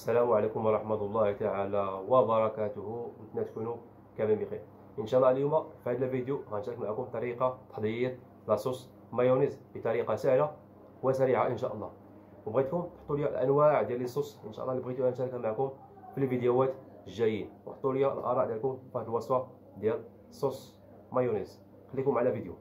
السلام عليكم ورحمة الله تعالى وبركاته. نتمنى تكونوا كاملين بخير ان شاء الله. اليوم في هذا الفيديو غنشارك معكم طريقة تحضير لاصوص مايونيز بطريقة سهلة وسريعة ان شاء الله. وبغيتكم تحطوا لي الانواع ديال الصوص ان شاء الله اللي بغيتو نشاركها معكم في الفيديوهات الجايين، وحطوا لي الاراء ديالكم في هذه الوصفة ديال صوص مايونيز. خليكم على فيديو.